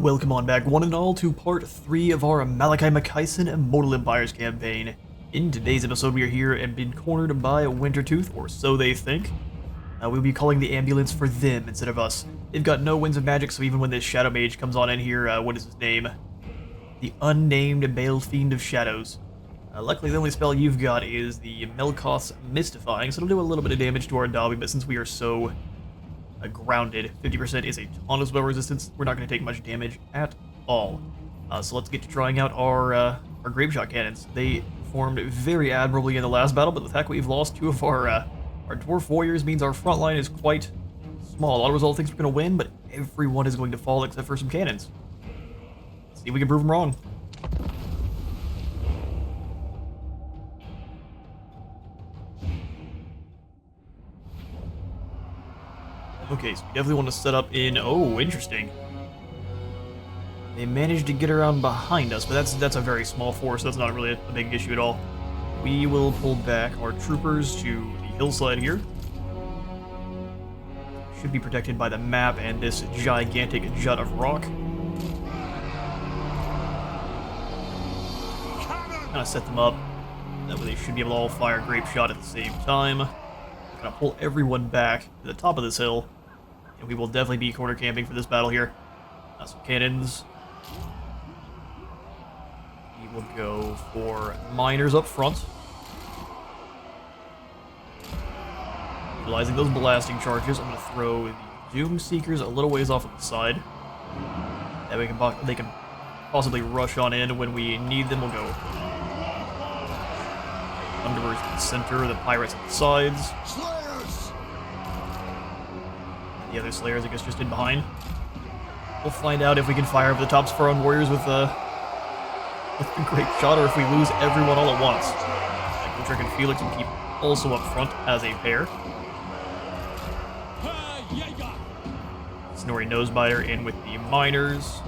Welcome on back, one and all, to part 3 of our Malakai Makaisson Immortal Empires campaign. In today's episode, we are here and been cornered by Wintertooth, or so they think. We'll be calling the ambulance for them instead of us. They've got no winds of magic, so even when this Shadow Mage comes on in here, what is his name? The Unnamed Bale Fiend of Shadows. Luckily, the only spell you've got is the Melkoth's Mystifying, so it'll do a little bit of damage to our Dobby, but since we are so grounded, 50% is a ton of spell resistance, we're not going to take much damage at all. So let's get to trying out our grape shot cannons. They performed very admirably in the last battle, but the fact we've lost two of our dwarf warriors means our front line is quite small. Auto-Resolve thinks we're going to win, but everyone is going to fall except for some cannons. Let's see if we can prove them wrong. Okay, so we definitely want to set up in... Oh, interesting. They managed to get around behind us, but that's a very small force, so that's not really a big issue at all. We will pull back our troopers to the hillside here. Should be protected by the map and this gigantic jut of rock. Kind of set them up. That way they should be able to all fire grape shot at the same time. Kind of pull everyone back to the top of this hill. And we will definitely be corner camping for this battle here. Some cannons. We will go for miners up front. Utilizing those blasting charges, I'm going to throw the Doom Seekers a little ways off on the side. That way they can possibly rush on in when we need them. We'll go Thunderers in the center, the Pirates at the sides. The other Slayers, I guess, just in behind. We'll find out if we can fire over the tops of our own warriors with a great shot, or if we lose everyone all at once. Like Trick and Felix will keep also up front as a pair. Snorri Nosebiter in with the miners.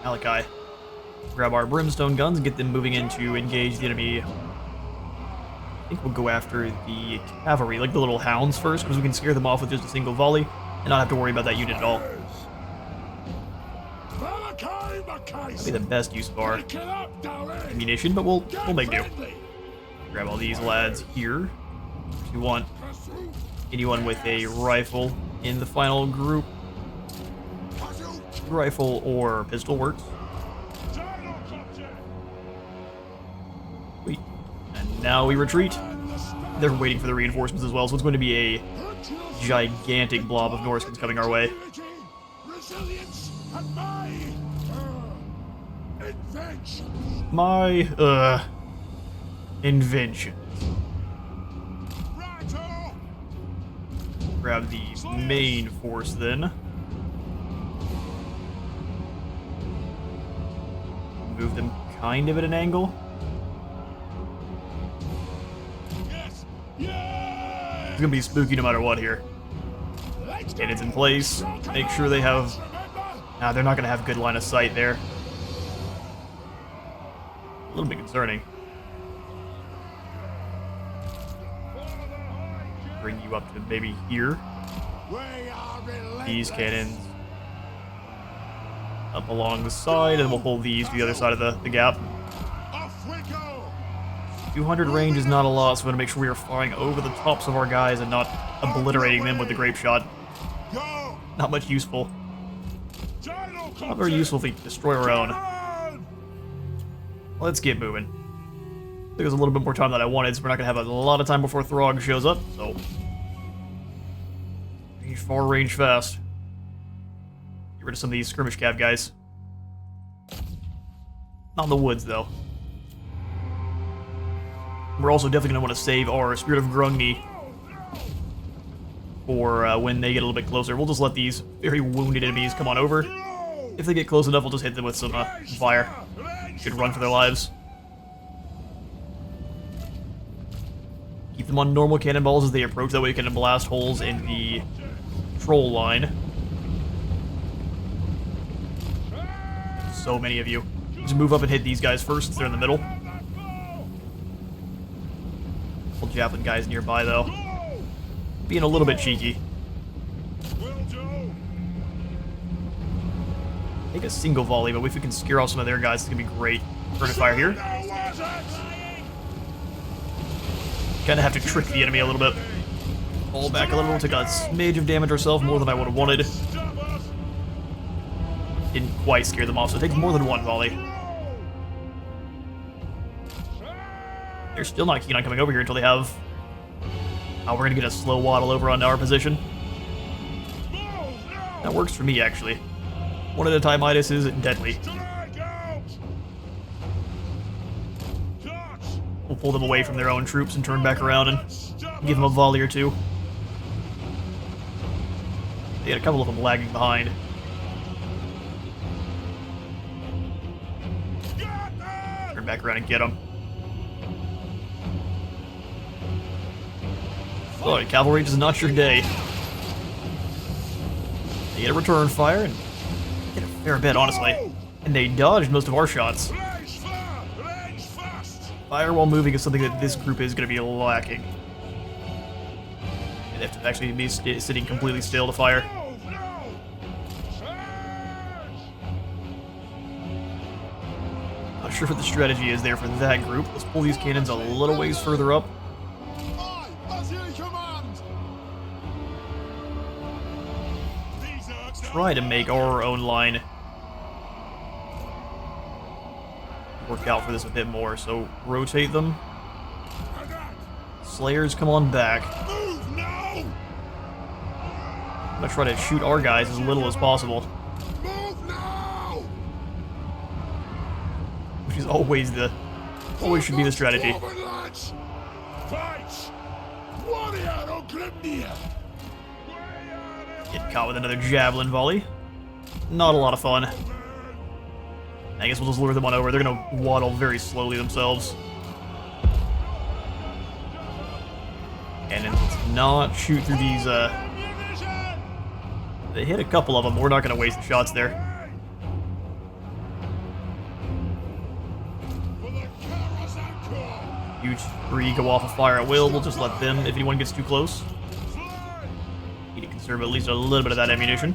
Malakai. Grab our brimstone guns and get them moving in to engage the enemy. I think we'll go after the cavalry, like the little hounds first, because we can scare them off with just a single volley and not have to worry about that unit at all. That'll be the best use of our ammunition, but we'll make do. Grab all these lads here. If you want anyone with a rifle in the final group, rifle or pistol works. Wait. And now we retreat. They're waiting for the reinforcements as well, so it's going to be a gigantic blob of Norskins coming our way. My, invention. Grab the main force then. Move them kind of at an angle. It's gonna be spooky no matter what here. Cannons in place. Make sure they have... Nah, they're not gonna have good line of sight there. A little bit concerning. Bring you up to maybe here. These cannons up along the side, and we'll pull these to the other side of the gap. 200 range is not a lot, so we want to make sure we are flying over the tops of our guys and not obliterating them with the grape shot. Not much useful. Not very useful if we destroy our own. Let's get moving. Took us a little bit more time than I wanted, so we're not going to have a lot of time before Throg shows up, so... Range far, range fast. Get rid of some of these skirmish cav guys. Not in the woods, though. We're also definitely going to want to save our Spirit of Grungni for when they get a little bit closer. We'll just let these very wounded enemies come on over. If they get close enough, we'll just hit them with some fire. Should run for their lives. Keep them on normal cannonballs as they approach, that way we can blast holes in the troll line. So many of you. Just move up and hit these guys first, since they're in the middle. Couple javelin guys nearby, though. Being a little bit cheeky. Take a single volley, but if we can scare off some of their guys, it's gonna be great. Burn fire here. Kinda have to trick the enemy a little bit. Fall back a little, take a smidge of damage ourselves, more than I would have wanted. Didn't quite scare them off, so it takes more than one volley. They're still not keen on coming over here until they have... Oh, we're gonna get a slow waddle over onto our position. That works for me, actually. One at a time, Midas is deadly. We'll pull them away from their own troops and turn back around and give them a volley or two. They had a couple of them lagging behind. Turn back around and get them. Alright, cavalry is not your day. They get a return fire and get a fair bit, honestly. And they dodged most of our shots. Fire while moving is something that this group is going to be lacking. And they have to actually be sitting completely still to fire. Not sure what the strategy is there for that group. Let's pull these cannons a little ways further up. Try to make our own line work out for this a bit more, so rotate them. Slayers, come on back. I'm gonna try to shoot our guys as little as possible. Which is always should be the strategy. Get caught with another javelin volley. Not a lot of fun. I guess we'll just lure them on over. They're gonna waddle very slowly themselves. And then let's not shoot through these, They hit a couple of them, but we're not gonna waste the shots there. Huge 3 go off of fire at will. We'll just let them, if anyone gets too close. Need to conserve at least a little bit of that ammunition.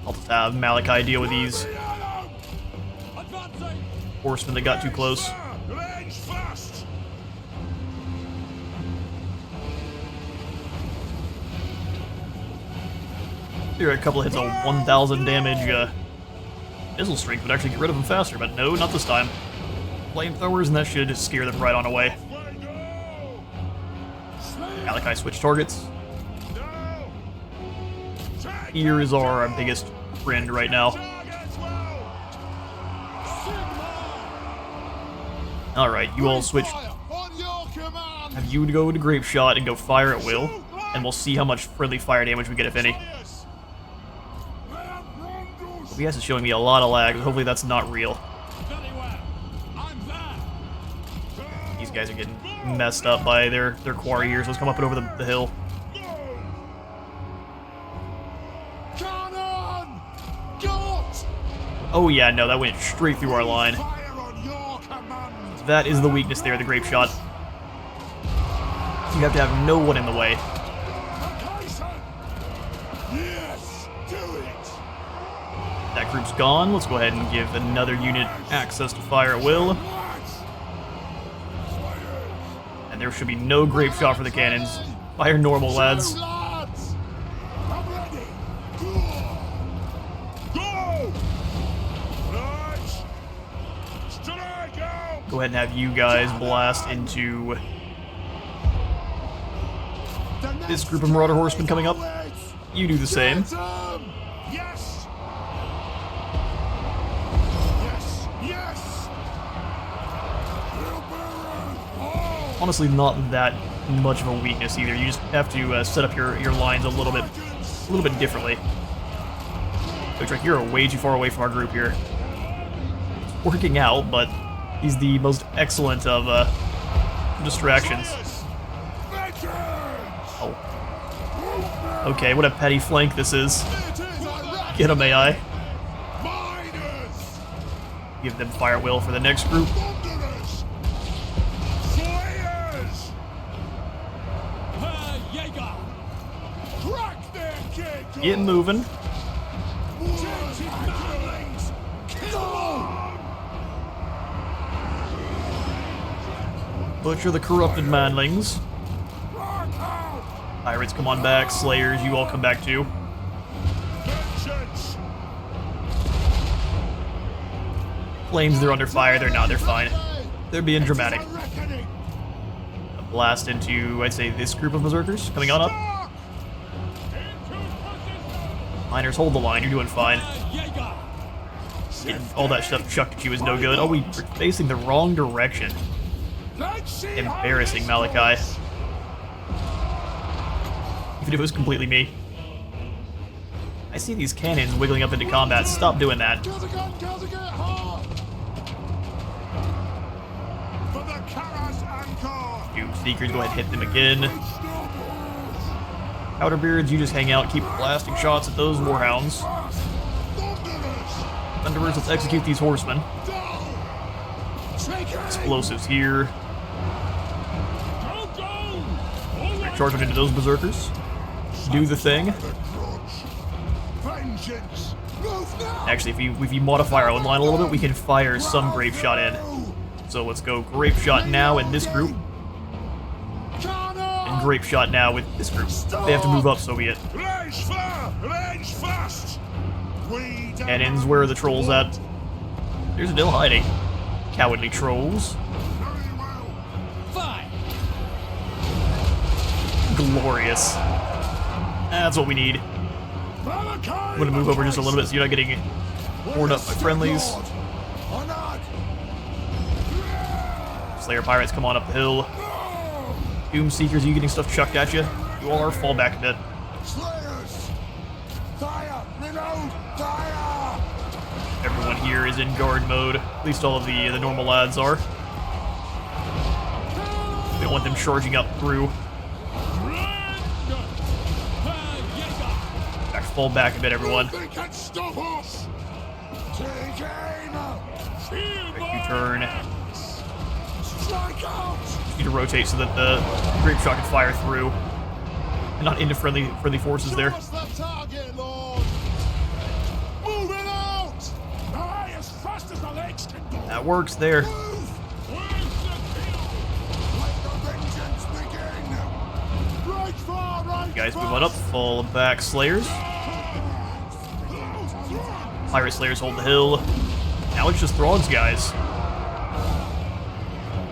I'll just have Malakai deal with these horsemen that got too close. Here are a couple of hits of 1,000 damage. Missile strength would actually get rid of them faster, but no, not this time. Flamethrowers, and that should scare them right on away. Malakai switch targets. Here is our biggest friend right now. Alright, you all switch. Have you go to Grape Shot and go fire at will, and we'll see how much friendly fire damage we get, if any. OBS is showing me a lot of lag, but hopefully that's not real. These guys are getting messed up by their quarry here, so let's come up and over the hill. Oh yeah, no, that went straight through our line. That is the weakness there, the Grape Shot. You have to have no one in the way. That group's gone. Let's go ahead and give another unit access to fire at will. And there should be no Grape Shot for the cannons. Fire normal, lads. Go ahead and have you guys blast into this group of Marauder Horsemen coming up. You do the same. Honestly, not that much of a weakness either. You just have to set up your lines a little bit differently. Which, like, you're way too far away from our group here. It's working out, but he's the most excellent of distractions. Oh. Okay, what a petty flank this is. Get him, AI. Give them fire will for the next group. Get moving. Butcher the corrupted manlings. Pirates, come on back. Slayers, you all come back too. Flames, they're under fire. They're not. They're fine. They're being dramatic. A blast into, I'd say, this group of berserkers coming on up. Miners, hold the line. You're doing fine. Getting all that stuff chucked at you is no good. Oh, we were facing the wrong direction. Embarrassing, Malakai. Even if it was completely me. I see these cannons wiggling up into combat. Stop doing that. Doom Seekers, go ahead and hit them again. Powderbeards, you just hang out, keep blasting shots at those warhounds. Thunderers, let's execute these horsemen. Explosives here. Charge it into those berserkers. Do the thing. Actually, if you modify our own line a little bit, we can fire some grape shot in. So let's go grape shot now in this group. And grape shot now with this group. They have to move up, so be it. Cannons, where are the trolls at? They're still hiding. Cowardly trolls. Glorious. That's what we need. I'm gonna move over just a little bit so you're not getting poured up by friendlies. Slayer pirates, come on up the hill. Doom Seekers, are you getting stuff chucked at you? You are. Fall back a bit. Everyone here is in guard mode. At least all of the normal lads are. We don't want them charging up through. Fall back a bit, everyone. Quick U-turn. Need to rotate so that the grape shot can fire through. And not into friendly forces there. That works there. You guys move on up, fall back, Slayers. Pirate Slayers hold the hill. Now it's just Throgs, guys.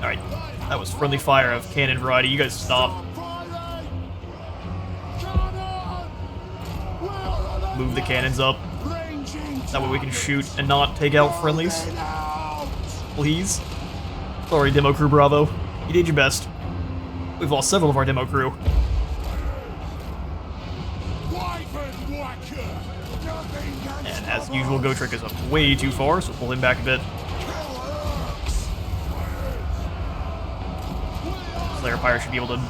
Alright, that was friendly fire of cannon variety. You guys stop. Move the cannons up. That way we can shoot and not take out friendlies. Please. Sorry, demo crew Bravo. You did your best. We've lost several of our demo crew. And as usual, Gotrek is up way too far, so pull him back a bit. Slayer Pirate should be able to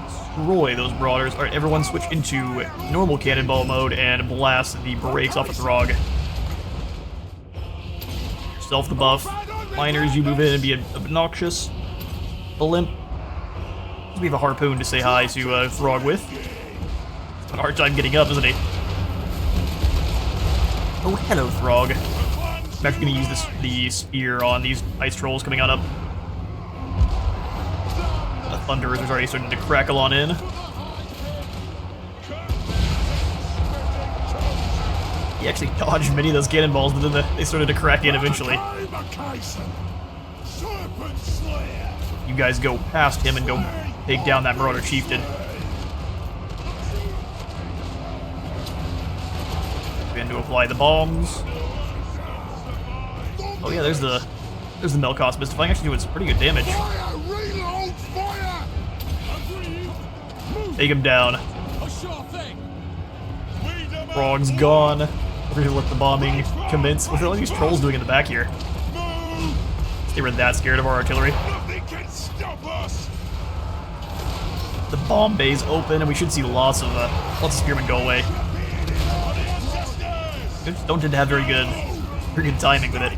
destroy those Marauders. Alright, everyone switch into normal cannonball mode and blast the brakes off a Throg. Yourself the buff. Miners, you move in and be obnoxious. Blimp. We have a harpoon to say hi to Throg with. It's a hard time getting up, isn't he? Oh, hello, Throg. I'm actually going to use the spear on these ice trolls coming on up. The Thunderers are already starting to crackle on in. He actually dodged many of those cannonballs, but then they started to crack in eventually. You guys go past him and go take down that Marauder Chieftain. Begin to apply the bombs. Oh yeah, there's the Melkos Mystifying, actually doing some pretty good damage. Take him down. Frog's gone. We're gonna let the bombing commence. What are all these trolls doing in the back here? They were that scared of our artillery. The bomb bay's open, and we should see lots of spearmen go away. We just don't tend to have very good timing with it.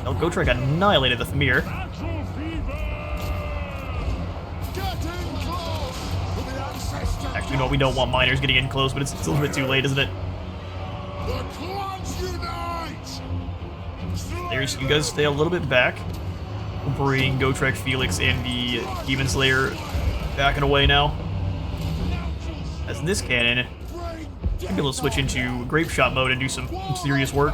Oh, Gotrek annihilated the Thamir. Actually, You know, we don't want miners getting in close, but it's still a bit too late, isn't it? The clans unite! There's, you guys stay a little bit back. We'll bring Gotrek, Felix, and the Demon Slayer backing away now. As this cannon, should be able to switch into Grape Shot mode and do some serious work.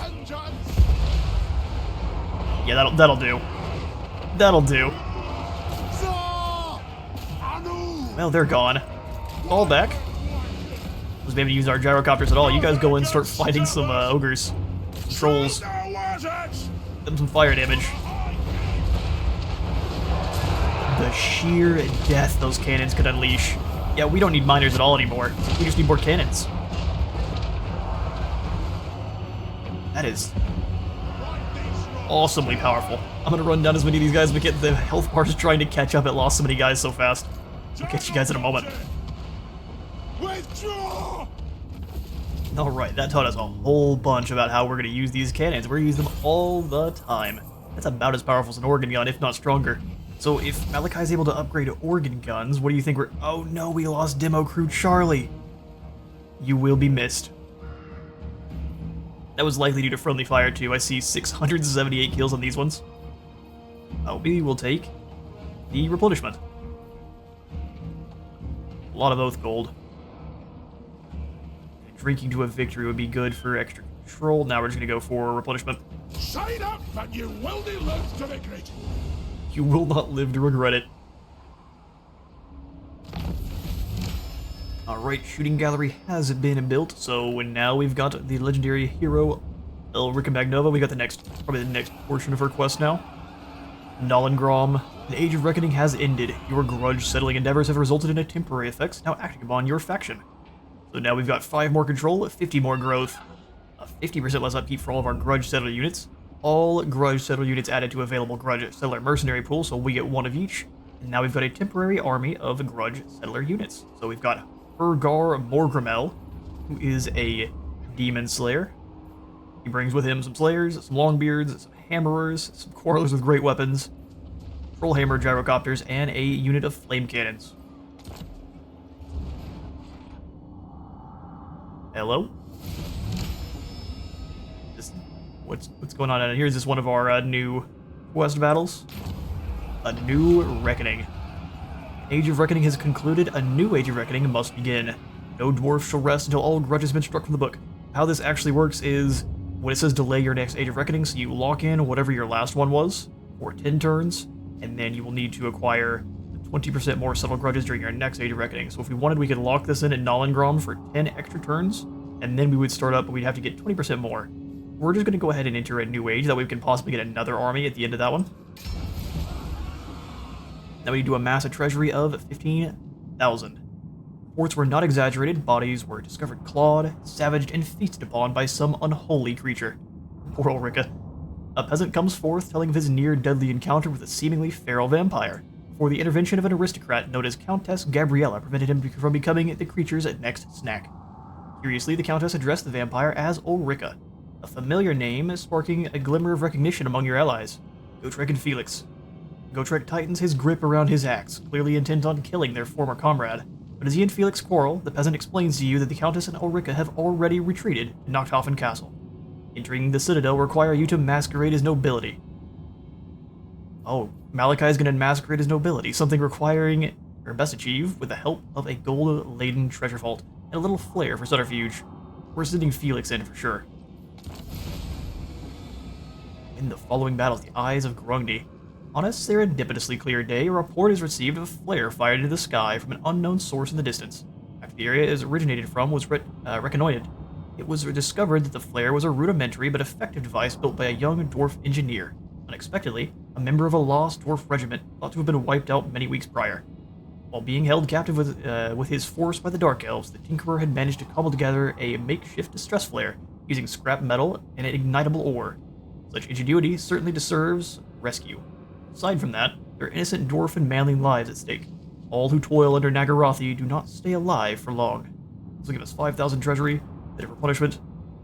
Yeah, that'll do. That'll do. Well, they're gone. All back. Was maybe use our gyrocopters at all. You guys go in and start fighting some ogres, some trolls. Them some fire damage. The sheer death those cannons could unleash. Yeah, we don't need miners at all anymore. We just need more cannons. That is awesomely powerful. I'm gonna run down as many of these guys, but get the health bars trying to catch up. It lost so many guys so fast. I'll catch you guys in a moment. Withdraw! Alright, that taught us a whole bunch about how we're gonna use these cannons. We're gonna use them all the time. That's about as powerful as an organ gun, if not stronger. So if Malakai is able to upgrade organ guns, what do you think we're... Oh no, we lost Demo Crew Charlie. You will be missed. That was likely due to friendly fire too. I see 678 kills on these ones. We will take the replenishment. A lot of oath gold. Drinking to a victory would be good for extra control. Now we're just gonna go for replenishment. Sign up and you will not live to regret it. You will not live to regret it. Alright, shooting gallery has been built, so now we've got the legendary hero Ulrika Magnova. We got probably the next portion of her quest now. Nolengrom, the Age of Reckoning has ended. Your grudge settling endeavors have resulted in a temporary effects now acting upon your faction. So now we've got 5 more control, 50 more growth, 50% less upkeep for all of our grudge settler units. All grudge settler units added to available grudge settler mercenary pool, so we get 1 of each. And now we've got a temporary army of grudge settler units. So we've got Urgar Morgrimel, who is a demon slayer. He brings with him some slayers, some longbeards, some hammerers, some quarrelers with great weapons, trollhammer gyrocopters, and a unit of flame cannons. Hello? What's going on out here? Is this one of our new quest battles? A new reckoning. Age of Reckoning has concluded. A new Age of Reckoning must begin. No dwarf shall rest until all grudges have been struck from the book. How this actually works is when it says delay your next Age of Reckoning, so you lock in whatever your last one was for 10 turns, and then you will need to acquire 20% more subtle grudges during your next Age of Reckoning. So if we wanted, we could lock this in at Nolengrom for 10 extra turns, and then we would start up, but we'd have to get 20% more. We're just going to go ahead and enter a new age, that way we can possibly get another army at the end of that one. Now we need to amass a treasury of 15,000. Reports were not exaggerated, bodies were discovered clawed, savaged, and feasted upon by some unholy creature. Poor Ulrika. A peasant comes forth telling of his near-deadly encounter with a seemingly feral vampire, before the intervention of an aristocrat known as Countess Gabriella prevented him from becoming the creature's next snack. Curiously, the Countess addressed the vampire as Ulrika, a familiar name sparking a glimmer of recognition among your allies, Gotrek and Felix. Gotrek tightens his grip around his axe, clearly intent on killing their former comrade. But as he and Felix quarrel, the peasant explains to you that the Countess and Ulrika have already retreated to Nachthofen Castle. Entering the citadel will require you to masquerade as nobility. Oh, Malakai is going to masquerade as nobility, something requiring, or best achieve, with the help of a gold-laden treasure vault and a little flair for subterfuge. We're sending Felix in for sure. In the following battles, the Eyes of Grungni. On a serendipitously clear day, a report is received of a flare fired into the sky from an unknown source in the distance. After the area it originated from was reconnoitered, it was discovered that the flare was a rudimentary but effective device built by a young dwarf engineer, unexpectedly a member of a lost dwarf regiment thought to have been wiped out many weeks prior. While being held captive with his force by the Dark Elves, the Tinkerer had managed to cobble together a makeshift distress flare using scrap metal and an ignitable ore. Such ingenuity certainly deserves rescue. Aside from that, there are innocent dwarf and manling lives at stake. All who toil under Nagarothi do not stay alive for long. This will give us 5,000 treasury, a bit of replenishment,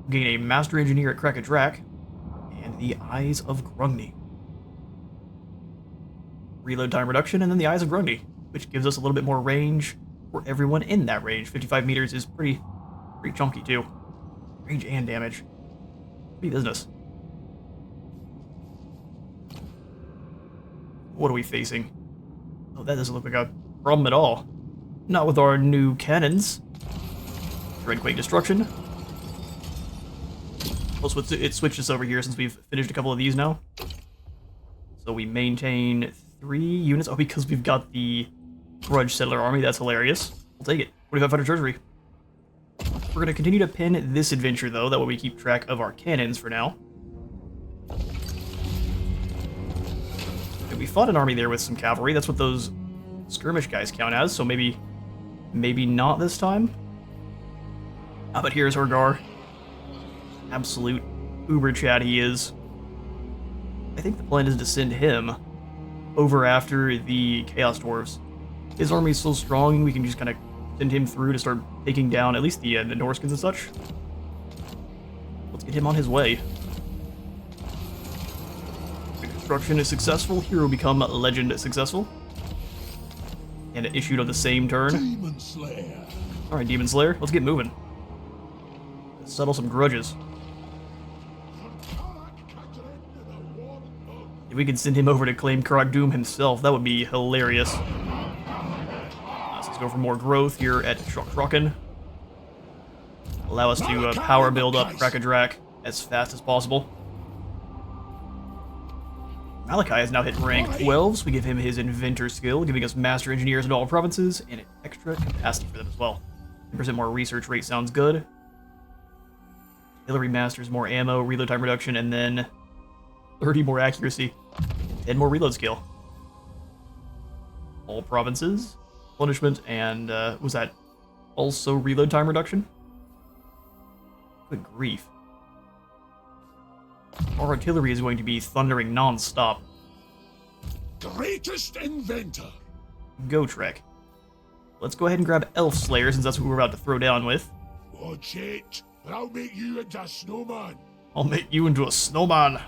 gain a master engineer at Krakadrak, and the Eyes of Grungni. Reload time reduction, and then the Eyes of Grungni, which gives us a little bit more range for everyone in that range. 55 meters is pretty chunky too. Range and damage. Pretty business. What are we facing? Oh, that doesn't look like a problem at all. Not with our new cannons. Dreadquake Destruction. Also, it switches over here since we've finished a couple of these now. So we maintain 3 units. Oh, because we've got the Grudge Settler Army. That's hilarious. We'll take it. 4,500 treasury. We're going to continue to pin this adventure, though. That way we keep track of our cannons for now. And we fought an army there with some cavalry. That's what those skirmish guys count as. So maybe not this time. Ah, but here's Horgar. Absolute uber chat he is. I think the plan is to send him over after the Chaos Dwarfs. His army is so strong, we can just kind of send him through to start taking down at least the Norskins and such. Let's get him on his way. The construction is successful. Hero become legend successful. And issued on the same turn. Demon Slayer. Alright, Demon Slayer, let's get moving. Let's settle some grudges. If we could send him over to claim Karak Doom himself, that would be hilarious. So let's go for more growth here at Shrocken. Allow us to power build up Krakadrak as fast as possible. Malakai has now hit rank 12, so we give him his Inventor skill, giving us Master Engineers in all provinces, and an extra capacity for them as well. 10% more research rate sounds good. Artillery Masters, more ammo, reload time reduction, and then 30 more accuracy, 10 more reload skill. All provinces, punishment, and was that also reload time reduction? Good grief. Our artillery is going to be thundering non-stop. Greatest inventor. Go Trek. Let's go ahead and grab Elf Slayer since that's what we're about to throw down with. Watch it, or I'll make you into a snowman. I'll make you into a snowman.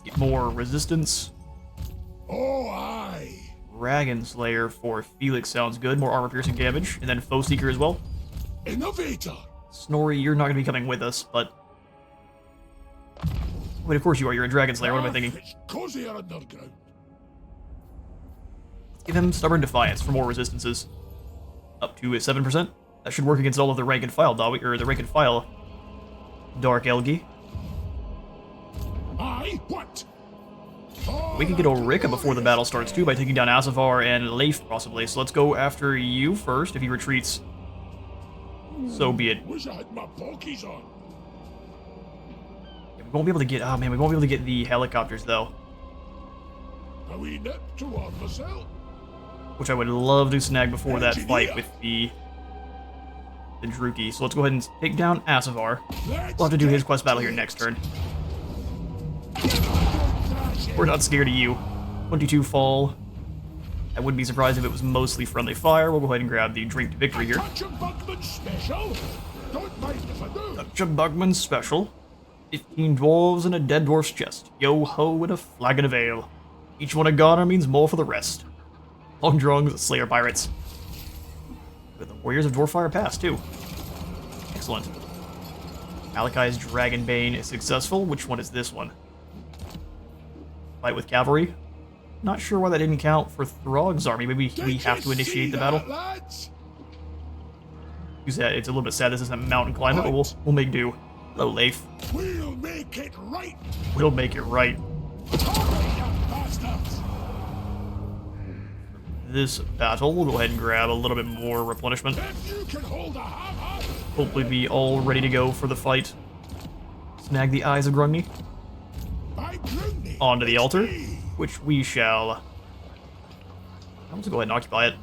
Get more resistance. Oh, aye. Dragon Slayer for Felix sounds good. More armor piercing damage. And then Foe Seeker as well. Innovator. Snorri, you're not going to be coming with us, but... Wait, of course you are. You're a Dragon Slayer. What am I thinking? It's cozier underground. Let's give him Stubborn Defiance for more resistances. Up to 7%. That should work against all of the rank and file or the rank and file Dark Elgi. Aye, what? We could get Ulrika before the battle starts too by taking down Asavar and Leif possibly. So let's go after you first. If he retreats, so be it. Wish I had my pokies on. Yeah, we won't be able to get. Oh man, we won't be able to get the helicopters though. Are we nip toward myself? Which I would love to snag before that fight with the Druki. So let's go ahead and take down Asavar. We'll have to do his quest battle here next turn. We're not scared of you. 22 fall. I wouldn't be surprised if it was mostly friendly fire. We'll go ahead and grab the Drink to Victory here. Touch a Bugman special. Don't mind if I do. Touch a Bugman special. 15 dwarves and a dead dwarf's chest. Yo ho and a flagon of ale. Each one a goner means more for the rest. Long Drungs, Slayer Pirates. With the Warriors of Dwarfire Pass, too. Excellent. Malakai's Dragonbane is successful. Which one is this one? Fight with cavalry. Not sure why that didn't count for Throg's army. Maybe we have to initiate the battle. It's a little bit sad this isn't a mountain climate, but we'll make do. Hello, Leif. We'll make it right. We'll make it right. This battle, we'll go ahead and grab a little bit more replenishment. Hopefully be all ready to go for the fight. Snag the Eyes of Grungni. Onto the altar, which we shall. I'll just go ahead and occupy it.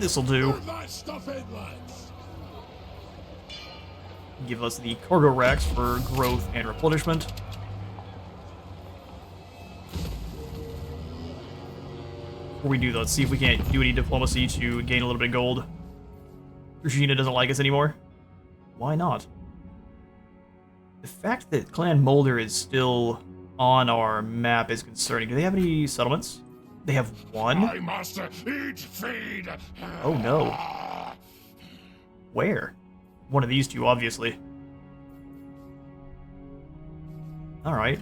This'll do. Give us the cargo racks for growth and replenishment. Before we do though, let's see if we can't do any diplomacy to gain a little bit of gold. Regina doesn't like us anymore. Why not? The fact that Clan Mulder is still on our map is concerning. Do they have any settlements? They have one? My master, eat, feed. Oh no. Where? One of these two, obviously. Alright.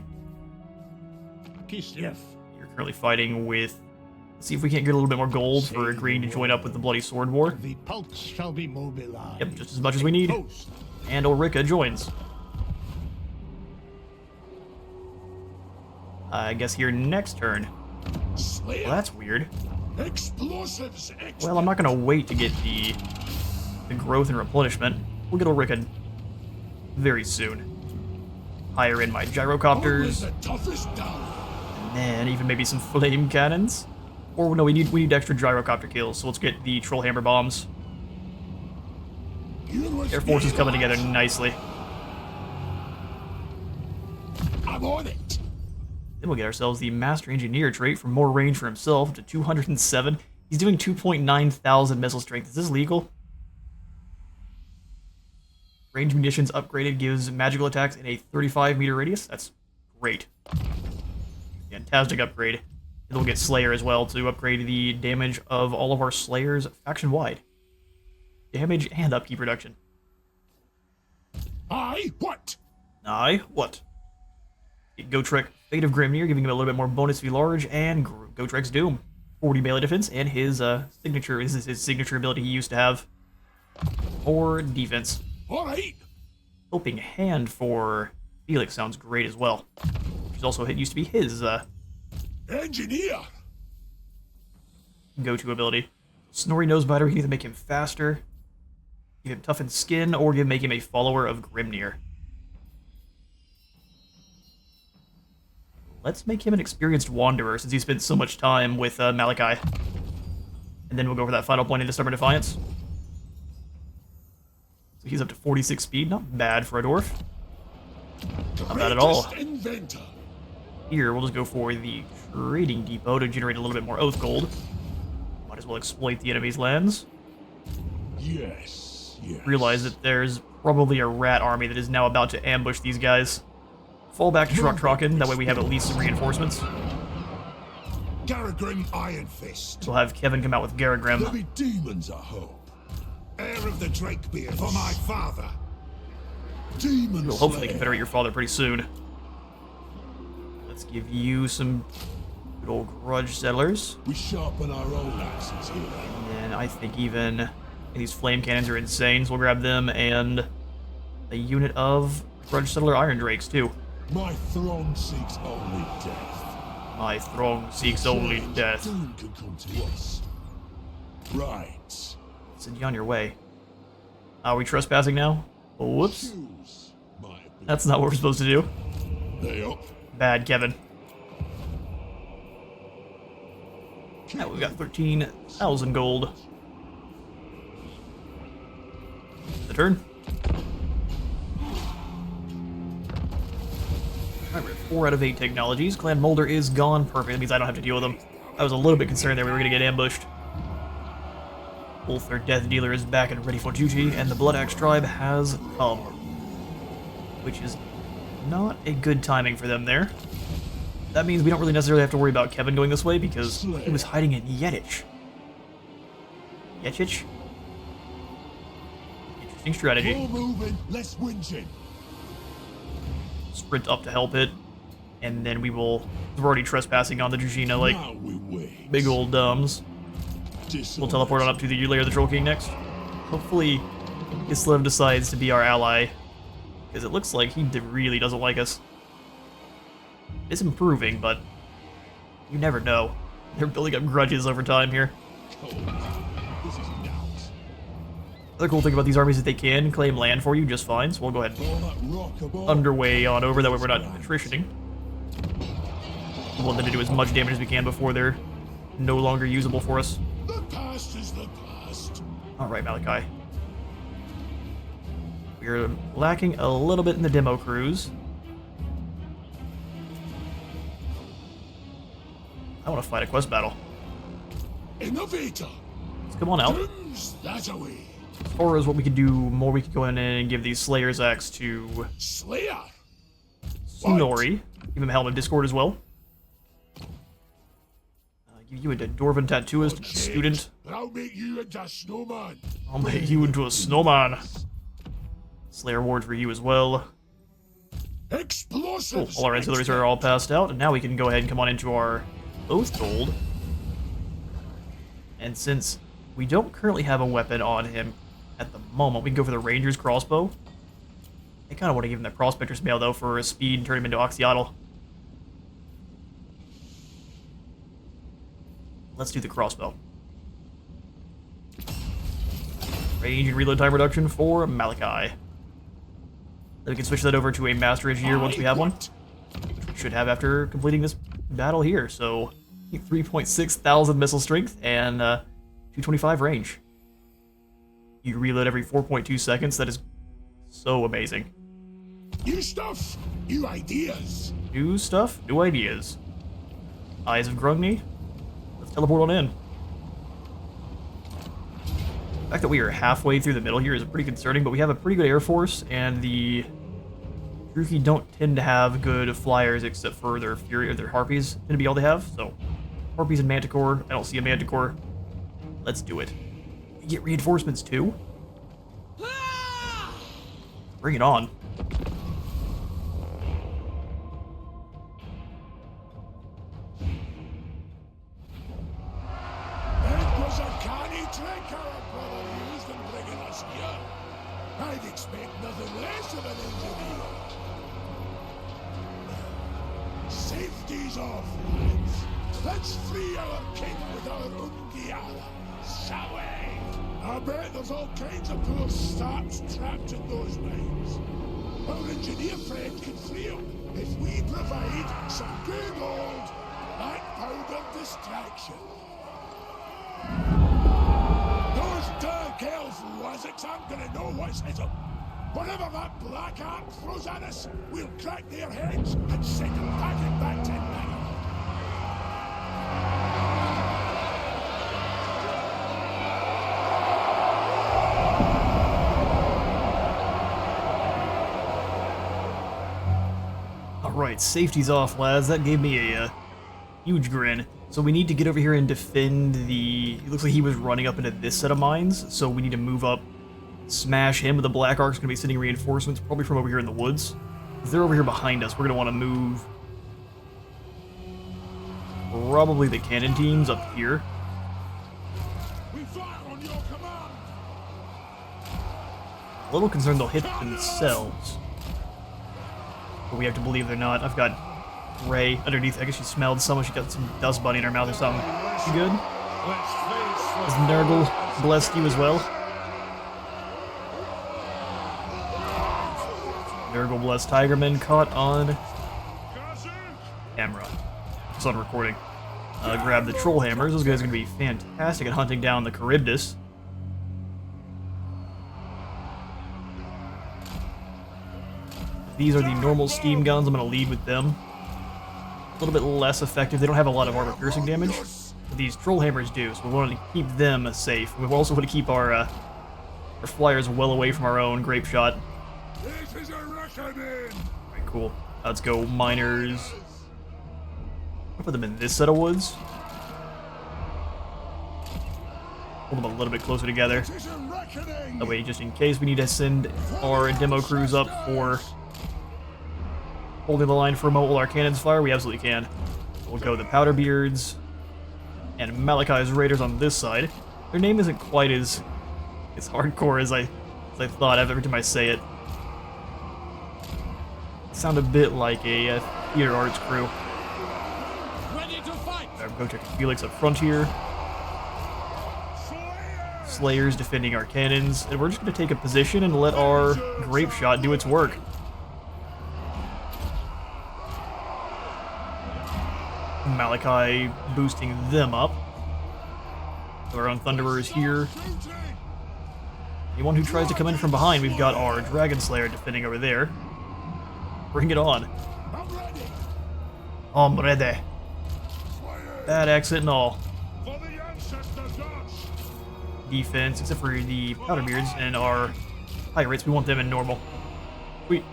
Kislev. You're currently fighting with... Let's see if we can't get a little bit more gold for agreeing to join up with the Bloody Sword War. The pulse shall be mobilized. Yep, just as much as we need. Post. And Ulrika joins. I guess here next turn. Slayer. Well, that's weird. Explosives. Well, I'm not gonna wait to get the growth and replenishment. We'll get Ulrika very soon. Hire in my gyrocopters, The toughest down. and then even maybe some flame cannons. Or no, we need extra gyrocopter kills, so let's get the troll hammer bombs. Air Force is coming together nicely. I'm on it. Then we'll get ourselves the Master Engineer trait for more range for himself, up to 207. He's doing 2.9 thousand missile strength. Is this legal? Range munitions upgraded gives magical attacks in a 35-meter radius. That's great. Fantastic upgrade. And we'll get Slayer as well to upgrade the damage of all of our Slayers faction-wide. Damage and upkeep reduction. What? What? Gotrek, Fate of Grimnir, giving him a little bit more bonus to be large, and Gotrek's Doom. 40 melee defense, and his signature, this is his signature ability he used to have. Or defense. All right. Helping Hand for Felix sounds great as well. Which is also used to be his Engineer. go-to ability. Snorri Nosebiter, we can either make him faster, give him toughened skin, or make him a follower of Grimnir. Let's make him an experienced wanderer, since he spent so much time with Malakai. And then we'll go for that final point into Stubborn Defiance. So he's up to 46 speed, not bad for a dwarf. Not bad at all. Inventor. Here, we'll just go for the Trading Depot to generate a little bit more Oath Gold. Might as well exploit the enemy's lands. Yes. Realize that there's probably a rat army that is now about to ambush these guys. Fall back to Trocken, that way we have at least some reinforcements. Garagrim Iron Fist. We'll have Kevin come out with There'll Garagrim. be demons, I hope. Heir of the Drakebeard for my father. Demon We'll hopefully Slayer. confederate your father pretty soon. Let's give you some good old Grudge settlers. We sharpen our own axes here. And I think even these flame cannons are insane, so we'll grab them and a unit of Grudge settler Iron Drakes too. My throng seeks only death. My throng seeks only death. Doom can come to us. Right. Send you on your way. Are we trespassing now? Oh, whoops. Choose my That's not what we're supposed to do. They up. Bad, Kevin. Now we've got 13,000 gold. The turn. Alright, we're at 4 out of 8 technologies. Clan Mulder is gone. Perfect. That means I don't have to deal with them. I was a little bit concerned that we were going to get ambushed. Ulthar Death Dealer is back and ready for duty, and the Blood Axe tribe has come. Which is not a good timing for them there. That means we don't really necessarily have to worry about Kevin going this way, because he was hiding in Yetich. Yetich? Interesting strategy. More moving, less whinging. Sprint up to help it, and then we're already trespassing on the Dragina like Now we wait. big old dumbs. We'll teleport on up to the lair of the Troll King next. Hopefully, Islev decides to be our ally, because it looks like he really doesn't like us. It's improving, but you never know. They're building up grudges over time here. This is doubt. The cool thing about these armies is they can claim land for you just fine, so we'll go ahead and All that rock aboard. underway on over, that way we're not attritioning. We want them to do as much damage as we can before they're no longer usable for us. The past is the past. Alright, Malakai. We're lacking a little bit in the demo crews. I want to fight a quest battle. Innovator. Let's come on out. Turns that away. As far as what we could do more, we could go in and give these Slayer's Axe to Slayer. Snorri. Give him a Helm of Discord as well. You into Dwarven tattooist student. I'll make you into a snowman. I'll make you into a snowman. Slayer ward for you as well. Cool. Explosives. All our ancillaries are all passed out, and now we can go ahead and come on into our Oath Gold. And since we don't currently have a weapon on him at the moment, we can go for the Ranger's crossbow. I kind of want to give him that Prospector's Mail, though, for his speed and turn him into Oxyotl. Let's do the crossbow. Range and reload time reduction for Malakai. Then we can switch that over to a Master Engineer once we have one, which we should have after completing this battle here. So 3,600 missile strength and 225 range. You reload every 4.2 seconds. That is so amazing. New stuff, new ideas. New stuff, new ideas. Eyes of Grungni. Let's teleport on in. The fact that we are halfway through the middle here is pretty concerning, but we have a pretty good air force, and the Druki don't tend to have good flyers except for their Fury or their Harpies tend to be all they have. So Harpies and Manticore. I don't see a Manticore. Let's do it. We get reinforcements too. Bring it on. I'd expect nothing less of an engineer. Safety's off, lads. Let's free our king with our Ungiara, shall we? I bet there's all kinds of poor starts trapped in those mines. Our engineer friend can free them if we provide some good old gunpowder distraction. Those dark elf wazzicks aren't gonna know what's hit them. Whatever that black art throws at us, we'll crack their heads and send them packing back to Nana. Alright, safety's off, lads. That gave me a huge grin. So we need to get over here and defend the... It looks like he was running up into this set of mines, so we need to move up, smash him. The Black Ark's going to be sending reinforcements, probably from over here in the woods. If they're over here behind us, we're going to want to move... probably the cannon teams up here. We fire on your command. A little concerned they'll hit themselves. But we have to believe they're not. I've got Ray underneath. I guess she smelled someone. She got some dust bunny in her mouth or something. You good? Is Nurgle blessed you as well? Nurgle blessed Tigerman caught on camera. It's on recording. Grab the troll hammers. Those guys are going to be fantastic at hunting down the Charybdis. These are the normal steam guns. I'm going to lead with them. A little bit less effective. They don't have a lot of armor piercing damage. But these troll hammers do, so we want to keep them safe. We also want to keep our flyers well away from our own grape shot. This is a reckoning. Alright, cool. Let's go miners. I'll put them in this set of woods. Hold them a little bit closer together. This is a reckoning. That way, just in case we need to send our demo crews up for holding the line for a moment while our cannons fire, we absolutely can. We'll go the Powderbeards and Malakai's Raiders on this side. Their name isn't quite as hardcore as I thought every time I say it. Sound a bit like a theater arts crew. Ready to fight. Go check Felix up front here. Slayers defending our cannons, and we're just going to take a position and let our grape shot do its work. Malakai boosting them up. Our own Thunderers here. Anyone who tries to come in from behind, we've got our Dragon Slayer defending over there. Bring it on. I'm ready. Bad accent and all. Defense, except for the Powderbeards and our Pirates. We want them in normal. Sweet.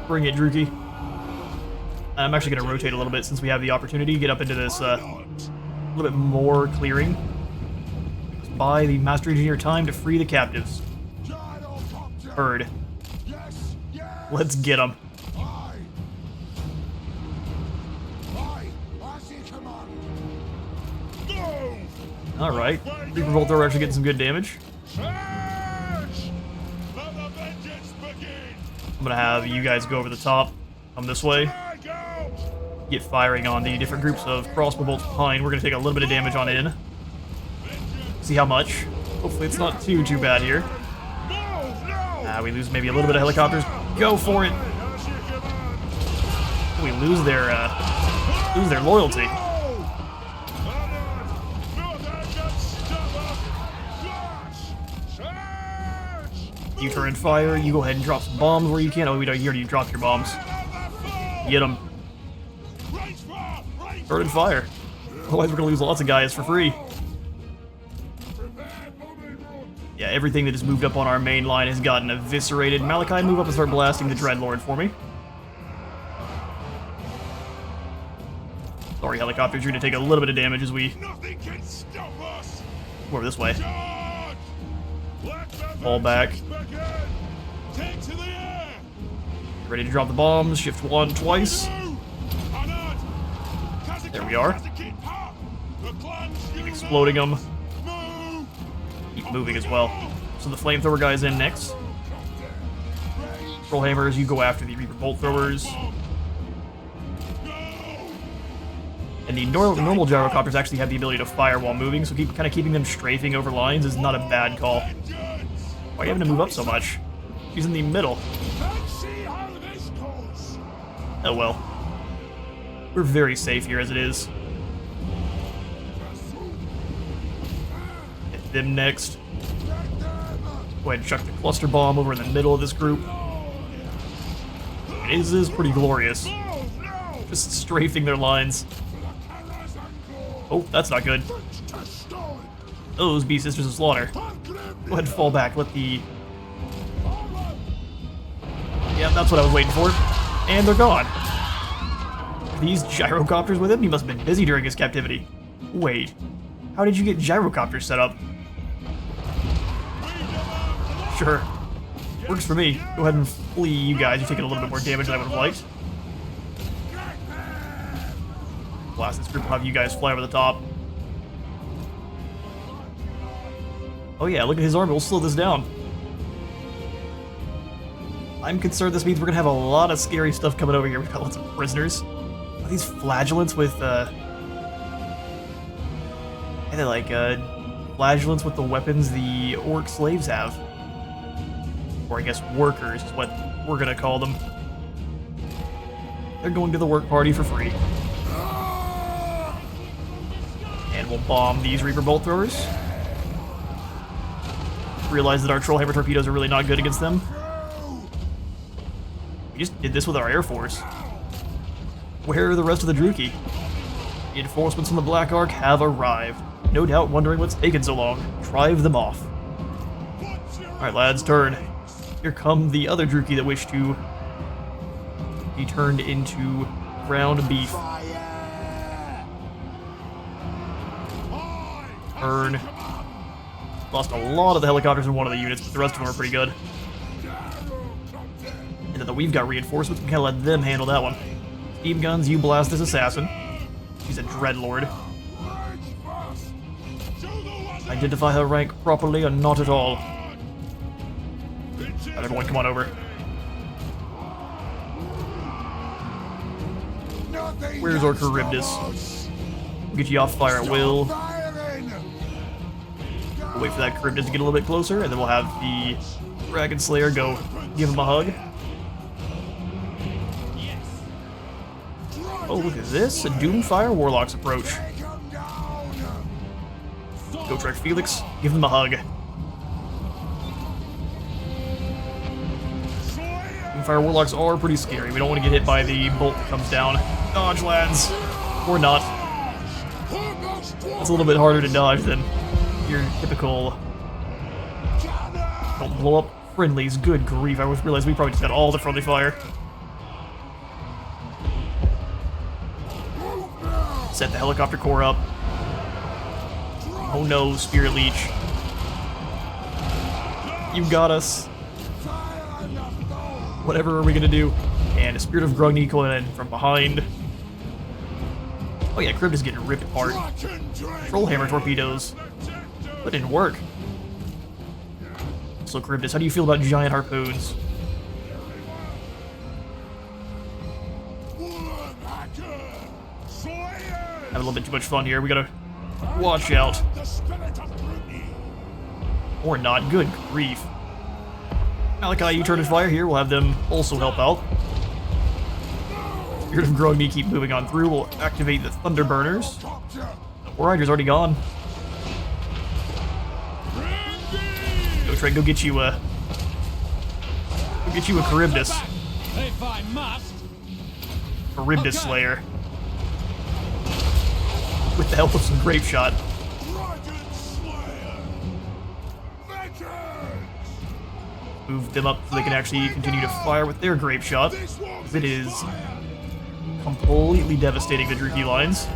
Bring it, Druki. I'm actually going to rotate a little bit since we have the opportunity. Get up into this a little bit more clearing. Buy the Master Engineer time to free the captives. Heard. Let's get them. Alright. Reaper Bolt Thrower actually getting some good damage. I'm gonna have you guys go over the top. Come this way. Get firing on the different groups of crossbow bolts behind. We're gonna take a little bit of damage on in. See how much. Hopefully it's not too bad here. We lose maybe a little bit of helicopters. Go for it! We lose their loyalty. You turn and fire. You go ahead and drop some bombs where you can. Oh, we don't. You already dropped your bombs. Get them. Turn and fire. Otherwise, we're gonna lose lots of guys for free. Yeah, everything that has moved up on our main line has gotten eviscerated. Malakai, move up and start blasting the Dreadlord for me. Sorry, helicopters, you're gonna take a little bit of damage as we go over this way. Fall back. Ready to drop the bombs. Shift 1 twice. There we are. Keep exploding them. Keep moving as well. So the flamethrower guy's in next. Troll hammers, you go after the Reaper Bolt Throwers. And the normal gyrocopters actually have the ability to fire while moving, so kind of keeping them strafing over lines is not a bad call. Why are you having to move up so much? She's in the middle. Oh well. We're very safe here as it is. Hit them next. Go ahead and chuck the cluster bomb over in the middle of this group. It is pretty glorious. Just strafing their lines. Oh, that's not good. Those Beast Sisters of Slaughter. Go ahead and fall back. Let the... Yeah, that's what I was waiting for. And they're gone. These gyrocopters with him? He must have been busy during his captivity. Wait. How did you get gyrocopters set up? Sure. Works for me. Go ahead and flee, you guys. You're taking a little bit more damage than I would have liked. Blast this group. We'll have you guys fly over the top. Oh yeah, look at his army. We'll slow this down. I'm concerned this means we're gonna have a lot of scary stuff coming over here. We've got lots of prisoners. Are these flagellants with, are they like, flagellants with the weapons the orc slaves have? Or I guess workers is what we're gonna call them. They're going to the work party for free. And we'll bomb these Reaper Bolt Throwers. Realize that our Trollhammer torpedoes are really not good against them. We just did this with our Air Force. Where are the rest of the Druki? Reinforcements from the Black Ark have arrived. No doubt wondering what's taken so long. Drive them off. Alright lads, turn. Here come the other Druki that wish to be turned into ground beef. Turn. Lost a lot of the helicopters in one of the units, but the rest of them are pretty good. And then we've got reinforcements, we can let them handle that one. Steam guns, you blast this assassin. She's a Dreadlord. Identify her rank properly or not at all. Right, everyone come on over. Where's our Charybdis? We'll get you off fire at will. We'll wait for that Charybdis to get a little bit closer, and then we'll have the Dragon Slayer go give him a hug. Oh, look at this. A Doomfire Warlock's approach. Go Trek Felix, give him a hug. Doomfire Warlocks are pretty scary. We don't want to get hit by the bolt that comes down. Dodge, lads. Or not. It's a little bit harder to dodge than your typical... Don't blow up friendlies. Good grief, I realized we probably just got all the friendly fire. Set the helicopter core up. Oh no, Spirit Leech. You got us. Whatever are we gonna do? And a Spirit of Grugni going in from behind. Oh yeah, Crypt is getting ripped apart. Trollhammer torpedoes. But it didn't work. So Cryptus, how do you feel about giant harpoons? Having a little bit too much fun here. We gotta watch out. Or not. Good grief. Malakai, you turn to fire here. We'll have them also help out. Spirit of Grogni keep moving on through. We'll activate the Thunderburners. The War Rider's already gone. Go try, go get you a Charybdis. If I must. Charybdis Slayer. With the help of some Grape Shot. Move them up so they can actually continue to fire with their Grape Shot. Because it is completely devastating the Druki lines.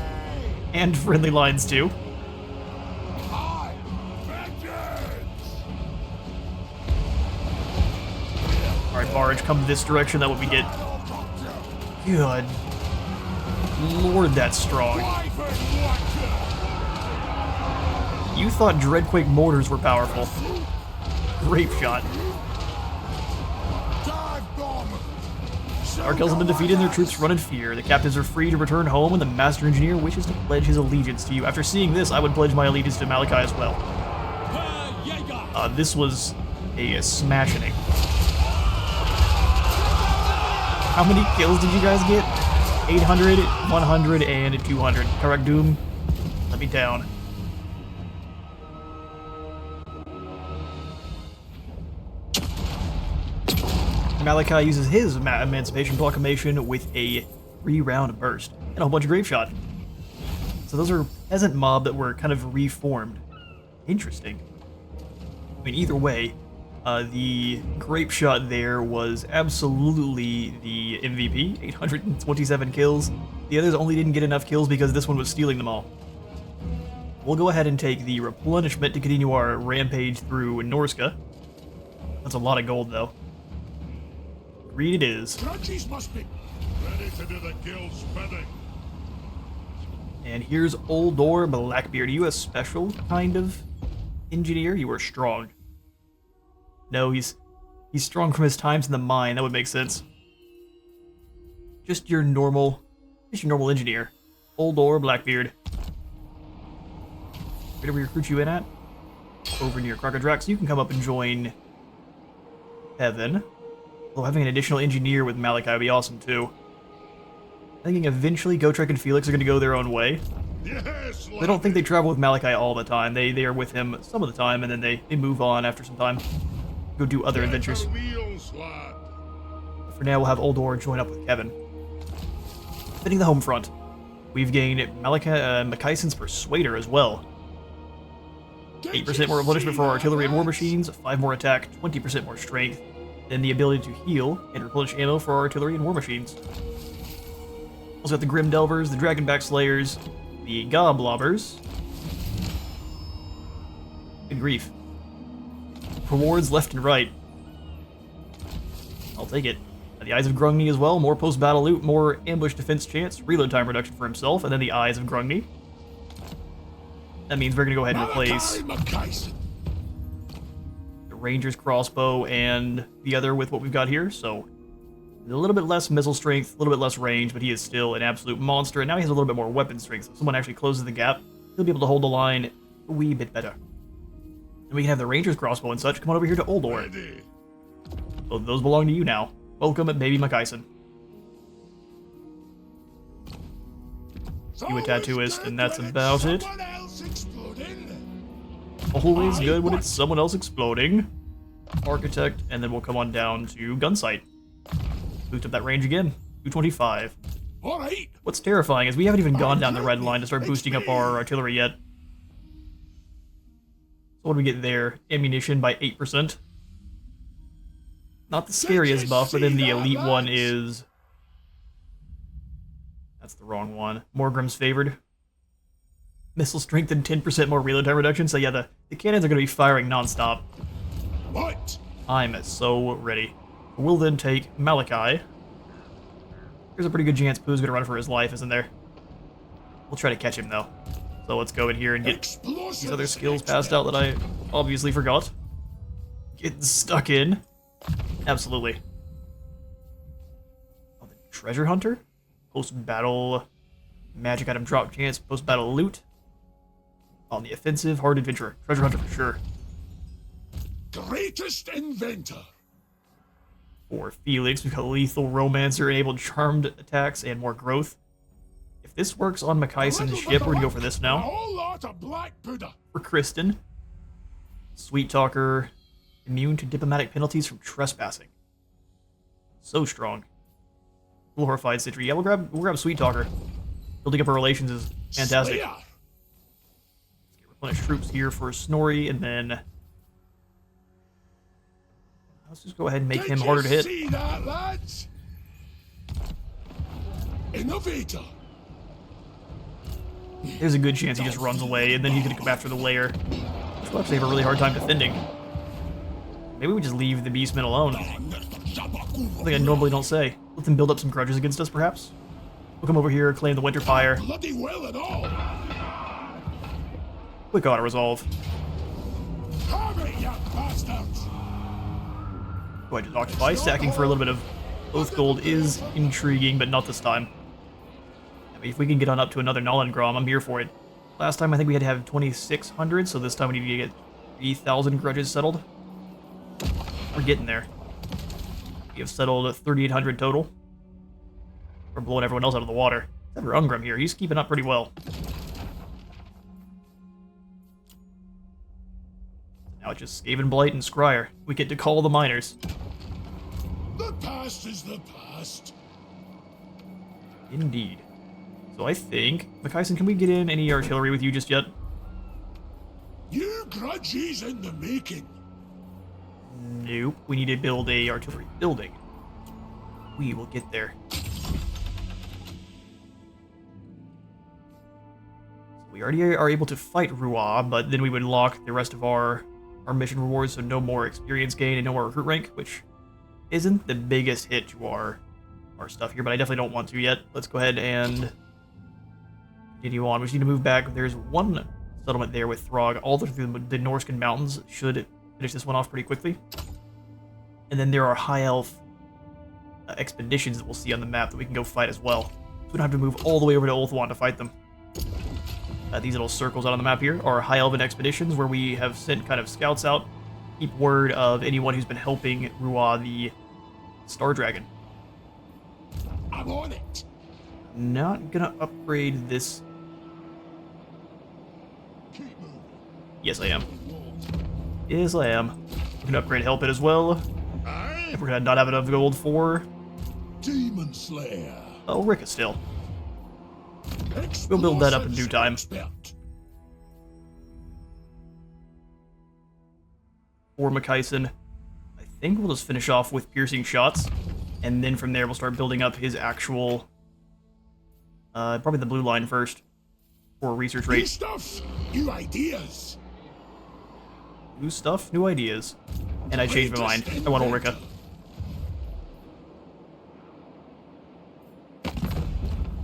And friendly lines too. Alright, Barge, come this direction, that would we get. Good Lord, that's strong. You thought Dreadquake mortars were powerful. Grape Shot. Our kills have been defeated and their troops run in fear. The captives are free to return home and the Master Engineer wishes to pledge his allegiance to you. After seeing this, I would pledge my allegiance to Malakai as well. This was a smashing. How many kills did you guys get? 800, 100, and 200. Correct, Doom? Let me down. Malakai uses his Emancipation Proclamation with a 3-round burst and a whole bunch of Grape Shot. So those are peasant mob that were kind of reformed. Interesting. I mean, either way, the Grape Shot there was absolutely the MVP. 827 kills. The others only didn't get enough kills because this one was stealing them all. We'll go ahead and take the replenishment to continue our rampage through Norska. That's a lot of gold, though. Greed it is. Grudges must be ready to do the guild's bidding. And here's Oldor Blackbeard. Are you a special kind of engineer? You are strong. No, he's strong from his times in the mine. That would make sense. Just your normal engineer. Oldor Blackbeard. Where do we recruit you in at? Over near Crocodrex. You can come up and join Heaven. Although having an additional engineer with Malakai would be awesome too. Thinking eventually Gotrek and Felix are going to go their own way. Yes, I don't think they travel with Malakai all the time. They are with him some of the time, and then they move on after some time. Go do other adventures. For now, we'll have Oldor join up with Kevin. Fitting the home front. We've gained Malakai Makaisson's Persuader as well. 8% more replenishment for our artillery and war machines, 5 more attack, 20% more strength, then the ability to heal and replenish ammo for our artillery and war machines. Also got the Grim Delvers, the Dragonback Slayers, the Goblobbers. Good grief. Rewards left and right. I'll take it. The Eyes of Grungni as well, more post-battle loot, more ambush defense chance, reload time reduction for himself, and then the Eyes of Grungni. That means we're going to go ahead and replace the Ranger's Crossbow and the other with what we've got here, so a little bit less missile strength, a little bit less range, but he is still an absolute monster, and now he has a little bit more weapon strength, so if someone actually closes the gap, he'll be able to hold the line a wee bit better. And we can have the Ranger's Crossbow and such come on over here to Oldor. So those belong to you now. Welcome, baby Makaisson. You a tattooist, and that's about it. Always good when it's someone else exploding. Architect, and then we'll come on down to Gunsight. Boost up that range again. 225. Alright. What's terrifying is we haven't even gone down the red line to start boosting up our artillery yet. So what do we get there? Ammunition by 8%. Not the scariest buff, but then the elite one is... That's the wrong one. Morgrim's Favored. missile strength and 10% more reload time reduction. So yeah, the cannons are going to be firing non-stop. What? I'm so ready. We'll then take Malakai. There's a pretty good chance Pooh's going to run for his life, isn't there? We'll try to catch him, though. So let's go in here and get these other skills passed out that I obviously forgot. Getting stuck in. Absolutely. Oh, the Treasure Hunter? Post-battle magic item drop chance, post-battle loot. On the offensive, hard adventurer. Treasure Hunter for sure. Greatest inventor. For Felix, we've got lethal romancer, enabled charmed attacks, and more growth. If this works on Makaisson's ship, we're gonna go for this A now. whole lot of black Buddha. For Kristen, Sweet Talker, immune to diplomatic penalties from trespassing. So strong. Glorified Sentry. Yeah, we'll grab Sweet Talker. Building up our relations is fantastic. Slayer. Let's get replenish troops here for Snorri, and then let's just go ahead and make him harder to hit. See that, lads? Innovator. There's a good chance he just runs away, and then he's gonna come after the lair, which will actually have a really hard time defending. Maybe we just leave the beastmen alone. Something I normally don't say. Let them build up some grudges against us, perhaps. We'll come over here, claim the Winter Fire. Bloody well and all. Quick auto resolve. Hurry, you bastards. Go ahead, just occupy. Stacking for a little bit of Oath Gold is intriguing, but not this time. I mean, if we can get on up to another Nollengrom, I'm here for it. Last time I think we had to have 2,600, so this time we need to get 3,000 grudges settled. We're getting there. We have settled 3,800 total. We're blowing everyone else out of the water. Except for Ungrim here, he's keeping up pretty well. Now it's just Skaven Blight and Scryer. We get to call the miners. The past is the past. Indeed. So I think, Makaisson, can we get in any artillery with you just yet? You grudges in the making. Nope. We need to build a artillery building. We will get there. We already are able to fight Ruah, but then we would lock the rest of our mission rewards, so no more experience gain and no more recruit rank, which isn't the biggest hit to our stuff here, but I definitely don't want to yet. Let's go ahead and continue on. We just need to move back. There's one settlement there with Throg all through the Norscan Mountains. Should finish this one off pretty quickly. And then there are High Elf expeditions that we'll see on the map that we can go fight as well. So we don't have to move all the way over to Ulthuan to fight them. These little circles out on the map here are High Elven expeditions where we have sent kind of scouts out, keep word of anyone who's been helping Ruah the Star Dragon. I'm on it. Not gonna upgrade this. Keep moving. Yes, I am. Yes, I am. We're gonna upgrade Help It as well. Aye. If we're gonna not have enough gold for Demon Slayer. Ricka still. We'll build that up in due time. Expert. For Makaisson, I think we'll just finish off with piercing shots, and then from there we'll start building up his actual, probably the blue line first, for research New rate. stuff, new ideas. New stuff, new ideas. And I changed my mind. I want Ulrika.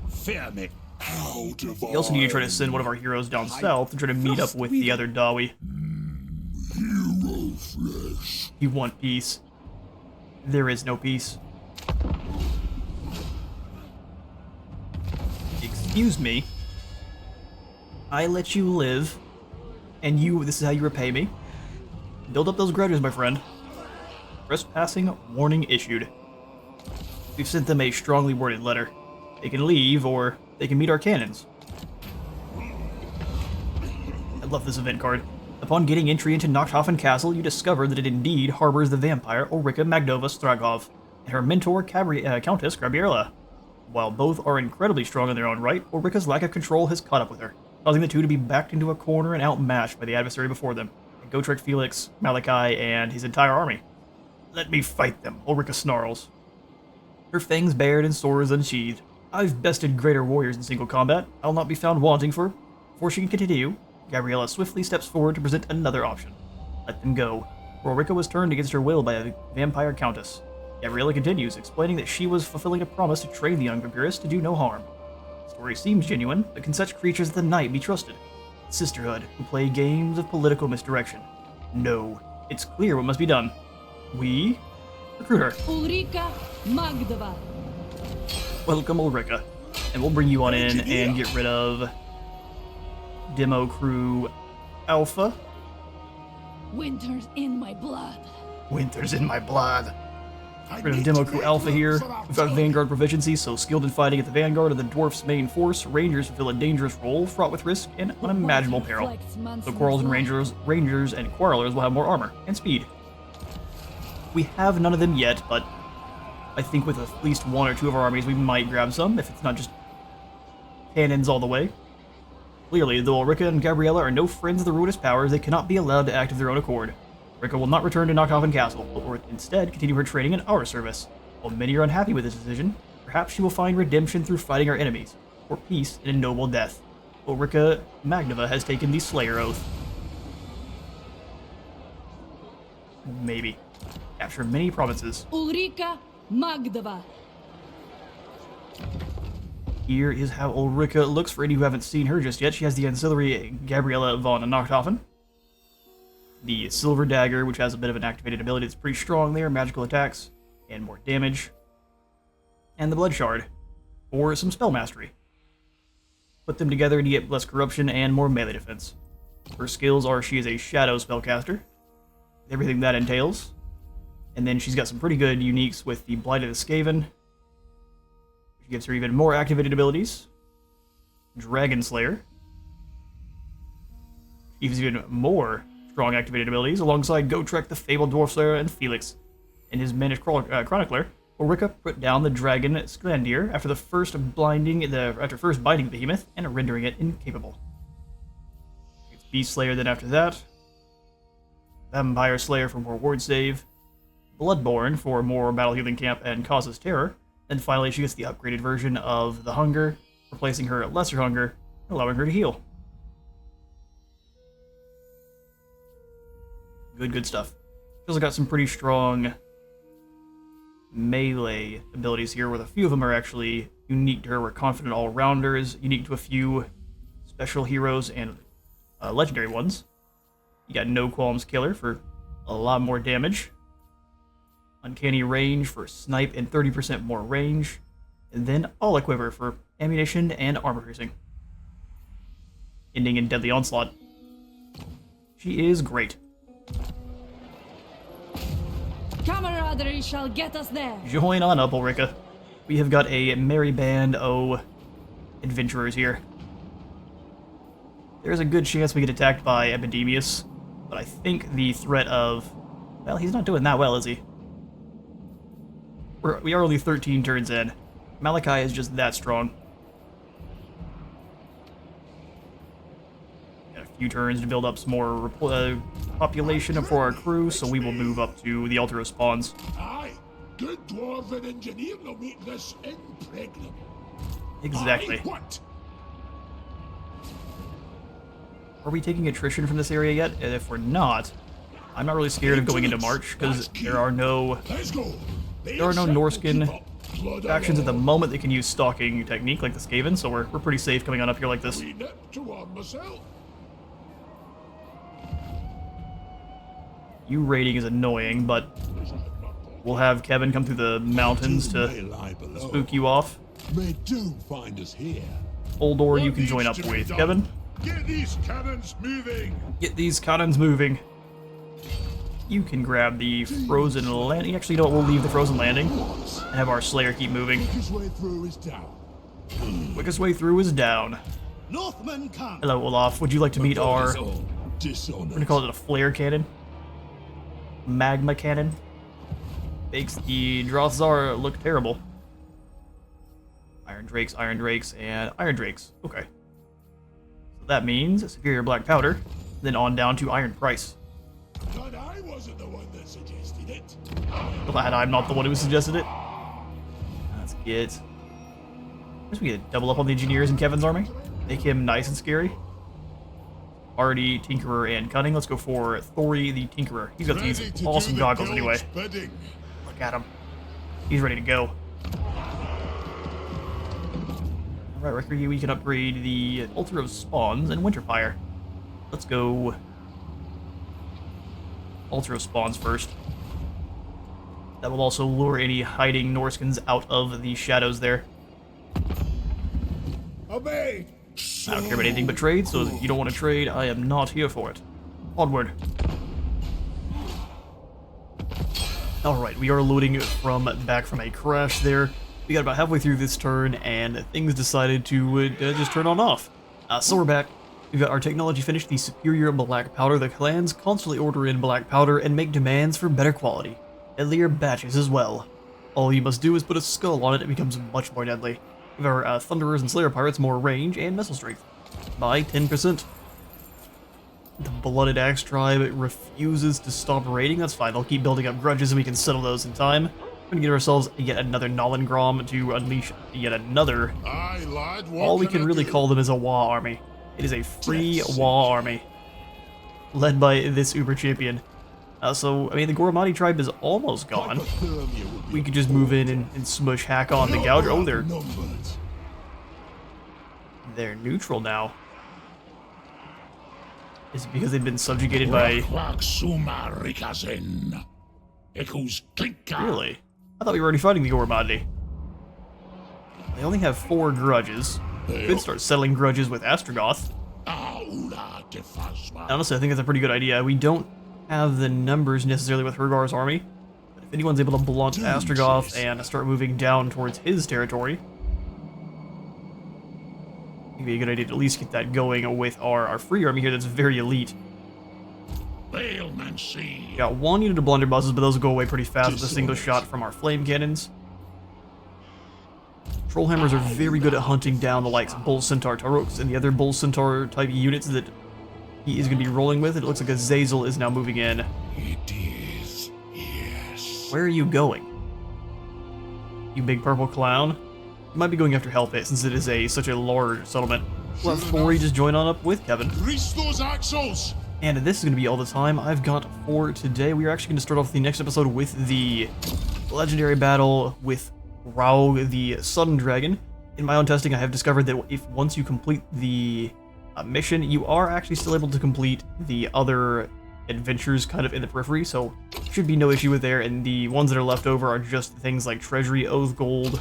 Fear me. Out of We also need to try to send one of our heroes down south to try to meet up with the other Dawi. hero flesh. You want peace. There is no peace. Excuse me. I let you live, and this is how you repay me. Build up those grudges, my friend. Trespassing warning issued. We've sent them a strongly worded letter. They can leave, or they can meet our cannons. I love this event card. Upon getting entry into Nachthofen Castle, you discover that it indeed harbors the vampire Ulrika Magnova Stragov and her mentor Countess Gabriela. While both are incredibly strong in their own right, Ulrika's lack of control has caught up with her, causing the two to be backed into a corner and outmatched by the adversary before them, Gotrek Felix, Malakai, and his entire army. Let me fight them, Ulrika snarls. Her fangs bared and swords unsheathed. I've bested greater warriors in single combat. I'll not be found wanting for Before she can continue, Gabriella swiftly steps forward to present another option. Let them go. Ulrika was turned against her will by a vampire countess. Gabriella continues, explaining that she was fulfilling a promise to train the young vampirist to do no harm. The story seems genuine, but can such creatures as the Night be trusted? Sisterhood, who play games of political misdirection. No. It's clear what must be done. We recruit her. Ulrika Magdova. Welcome, Ulrika. And we'll bring you on in and get rid of Demo Crew Alpha. Winter's in my blood. Winter's in my blood. Rid of Demo Crew Alpha here. We've got Vanguard proficiency, so skilled in fighting at the Vanguard of the Dwarfs' main force. Rangers fulfill a dangerous role, fraught with risk and unimaginable peril. So Quarrels and Rangers and Quarrelers will have more armor and speed. We have none of them yet, but I think with at least one or two of our armies we might grab some, if it's not just cannons all the way. Clearly, though Ulrika and Gabriella are no friends of the Ruinous Powers, they cannot be allowed to act of their own accord. Ulrika will not return to Knockhoffen Castle, but will instead continue her training in our service. While many are unhappy with this decision, perhaps she will find redemption through fighting our enemies, or peace in a noble death. Ulrika Magnova has taken the Slayer Oath. Maybe. Capture many provinces. Ulrika Magdova. Here is how Ulrika looks for any who haven't seen her just yet. She has the ancillary Gabriella von Nachthofen. The Silver Dagger, which has a bit of an activated ability that's pretty strong there, magical attacks, and more damage. And the Blood Shard, or some spell mastery. Put them together and you get less corruption and more melee defense. Her skills are she is a shadow spellcaster, everything that entails. And then she's got some pretty good uniques with the Blight of the Skaven. Which gives her even more activated abilities. Dragon Slayer. Gives even more strong activated abilities, alongside Gotrek, the Fabled Dwarf Slayer, and Felix. In his Managed Chronicler, Ulrika put down the Dragon Sklandir after first binding the Behemoth and rendering it incapable. It's Beast Slayer then after that. Vampire Slayer for more ward save. Bloodborne for more battle healing camp and causes terror. And finally, she gets the upgraded version of the Hunger, replacing her Lesser Hunger, allowing her to heal. Good stuff. She's also got some pretty strong melee abilities here, where a few of them are actually unique to her. We're Confident All-Rounder is unique to a few special heroes and legendary ones. You got No Qualms Killer for a lot more damage. Uncanny Range for snipe and 30% more range. And then All Equiver for ammunition and armor piercing. Ending in Deadly Onslaught. She is great. Camaraderie shall get us there. Join on up, Ulrika. We have got a merry band of adventurers here. There's a good chance we get attacked by Epidemius, but I think the threat of... Well, he's not doing that well, is he? We are only 13 turns in. Malakai is just that strong. Got a few turns to build up some more population for our crew, so we will move up to the Altar of Spawns. Aye, good dwarven engineer will make this impregnable. Exactly. Aye, what? Are we taking attrition from this area yet? And if we're not, I'm not really scared of going into March, because there are no Norskin factions at the moment that can use stalking technique like the Skaven, so we're pretty safe coming on up here like this. You raiding is annoying, but we'll have Kevin come through the mountains to spook you off. Oldor, you can join up with Kevin. Get these cannons moving! Get these cannons moving. You can grab the frozen landing. Actually, you know what? We'll leave the frozen landing and have our Slayer keep moving. Quickest way through is down. Quickest way through is down. Northmen come. Hello, Olaf. Would you like to meet our... Dishonest. We're gonna call it a flare cannon. Magma cannon. Makes the Drothzar look terrible. Iron Drakes, and Iron Drakes. Okay. So that means Superior Black Powder, then on down to Iron Price. But I wasn't the one that suggested it. Glad I'm not the one who suggested it. Let's get... First we get double up on the engineers in Kevin's army. Make him nice and scary. Artie, Tinkerer, and Cunning. Let's go for Thori, the Tinkerer. He's got these awesome goggles anyway. Look at him. He's ready to go. Alright, right here we can upgrade the Altar of Spawns and Winterfire. Let's go Altar of Spawns first. That will also lure any hiding Norskins out of the shadows there. Obeyed. I don't care about anything but trade, so if you don't want to trade, I am not here for it. Onward. Alright, we are loading back from a crash there. We got about halfway through this turn, and things decided to just turn on off. So we're back. We've got our technology finished, the superior black powder. The clans constantly order in black powder and make demands for better quality. Deadlier batches as well. All you must do is put a skull on it, it becomes much more deadly. Give our Thunderers and Slayer Pirates more range and missile strength. By 10%. The Blooded Axe Tribe refuses to stop raiding. That's fine, they'll keep building up grudges and we can settle those in time. We're gonna get ourselves yet another Nolengrom to unleash yet another. Aye, lad, All we can really call them is a Wa army. It is a free Wa army. Led by this Uber champion. So, I mean, the Goromati tribe is almost gone. We could just move in and smush hack on the Gouger. Oh, they're neutral now. Is it because they've been subjugated by... Really? I thought we were already fighting the Goromati. They only have 4 grudges. We could start settling grudges with Astrogoth. Honestly, I think that's a pretty good idea. We don't have the numbers necessarily with Hurgar's army, but if anyone's able to blunt Astrogoth and start moving down towards his territory, it'd be a good idea to at least get that going with our free army here that's very elite. We got 1 unit of blunderbusses, but those will go away pretty fast with a single shot from our flame cannons. Trollhammers are very good at hunting down the likes of Bull Centaur Taroks and the other Bull Centaur type units that he is going to be rolling with. It looks like Azazel is now moving in. It is, yes. Where are you going? You big purple clown? You might be going after Hellpit since it is such a large settlement. We'll have Thori just join on up with Kevin. Grease those axles! And this is going to be all the time I've got for today. We are actually going to start off the next episode with the legendary battle with Raug the Sun Dragon. In my own testing, I have discovered that if once you complete the mission, you are actually still able to complete the other adventures kind of in the periphery, so should be no issue with there, and the ones that are left over are just things like Treasury, Oath Gold,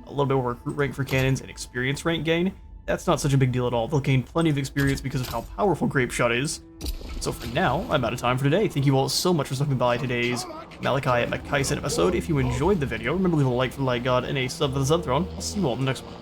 a little bit of recruit rank for cannons, and experience rank gain. That's not such a big deal at all. They'll gain plenty of experience because of how powerful Grape Shot is. So for now, I'm out of time for today. Thank you all so much for stopping by today's Malakai Makaisson episode. If you enjoyed the video, remember to leave a like for the like god and a sub for the sub throne. I'll see you all in the next one.